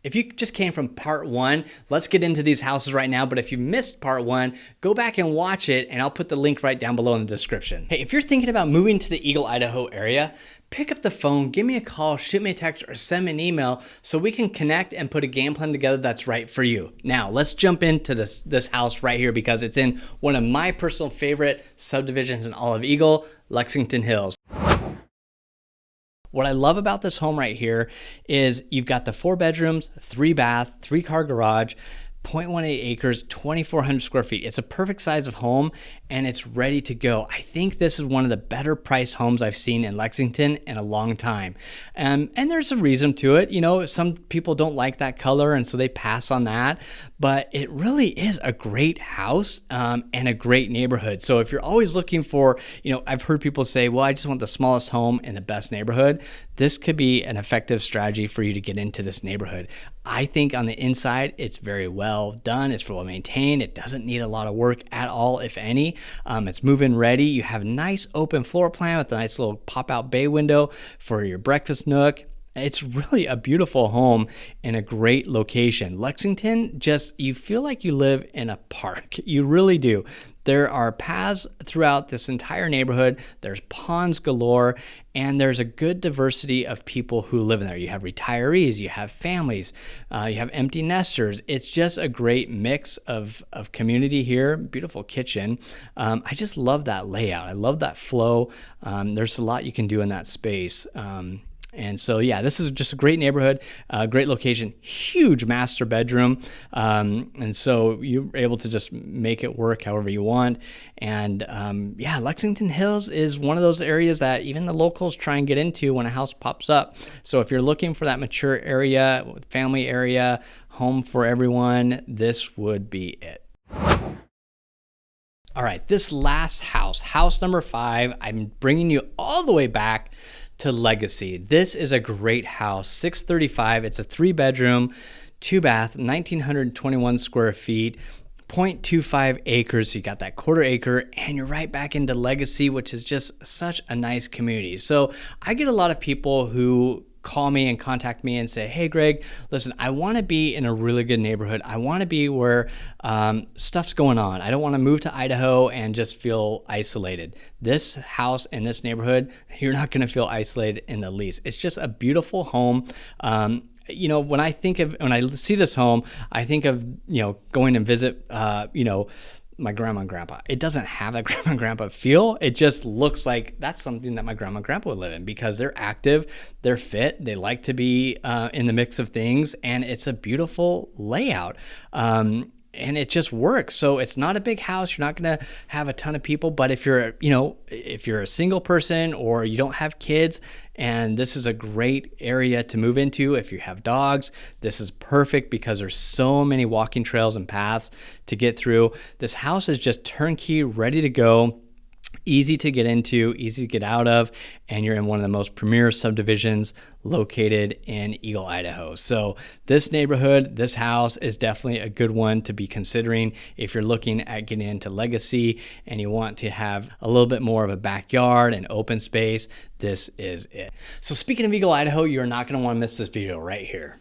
If you just came from part one, let's get into these houses right now. But if you missed part one, go back and watch it, and I'll put the link right down below in the description. Hey, if you're thinking about moving to the Eagle, Idaho area, pick up the phone, give me a call, shoot me a text, or send me an email so we can connect and put a game plan together that's right for you. Now, let's jump into this house right here because it's in one of my personal favorite subdivisions in all of Eagle, Lexington Hills. What I love about this home right here is you've got the 4 bedrooms, 3 bath, 3 car garage, 0.18 acres, 2,400 square feet. It's a perfect size of home and it's ready to go. I think this is one of the better priced homes I've seen in Lexington in a long time. And there's a reason to it. You know, some people don't like that color and so they pass on that, but it really is a great house and a great neighborhood. So if you're always looking for, you know, I've heard people say, well, I just want the smallest home in the best neighborhood. This could be an effective strategy for you to get into this neighborhood. I think on the inside, it's very well done. It's well maintained. It doesn't need a lot of work at all, if any. It's move-in ready. You have a nice open floor plan with a nice little pop-out bay window for your breakfast nook. It's really a beautiful home in a great location. Lexington, you feel like you live in a park. You really do. There are paths throughout this entire neighborhood. There's ponds galore, and there's a good diversity of people who live in there. You have retirees, you have families, you have empty nesters. It's just a great mix of community here. Beautiful kitchen. I just love that layout. I love that flow. There's a lot you can do in that space. And so, yeah, this is just a great neighborhood, great location, huge master bedroom. And so you're able to just make it work however you want. And yeah, Lexington Hills is one of those areas that even the locals try and get into when a house pops up. So if you're looking for that mature area, family area, home for everyone, this would be it. All right, this last house number 5, I'm bringing you all the way back to Legacy. This is a great house, 635. It's a 3 bedroom, 2 bath, 1,921 square feet, 0.25 acres. So you got that 1/4 acre and you're right back into Legacy, which is just such a nice community. So I get a lot of people who call me and contact me and say, hey, Greg, listen, I want to be in a really good neighborhood. I want to be where stuff's going on. I don't want to move to Idaho and just feel isolated. This house in this neighborhood, you're not going to feel isolated in the least. It's just a beautiful home. You know, when I see this home, I think of, you know, going and visit, you know, my grandma and grandpa. It doesn't have that grandma and grandpa feel. It just looks like that's something that my grandma and grandpa would live in because they're active, they're fit, they like to be in the mix of things, and it's a beautiful layout. And it just works. So it's not a big house. You're not going to have a ton of people, but if you're, you know, if you're a single person or you don't have kids, and this is a great area to move into. If you have dogs, this is perfect because there's so many walking trails and paths to get through. This house is just turnkey, ready to go. Easy to get into, easy to get out of, and you're in one of the most premier subdivisions located in Eagle, Idaho. So this neighborhood, this house is definitely a good one to be considering if you're looking at getting into Legacy and you want to have a little bit more of a backyard and open space. This is it. So speaking of Eagle, Idaho, you're not going to want to miss this video right here.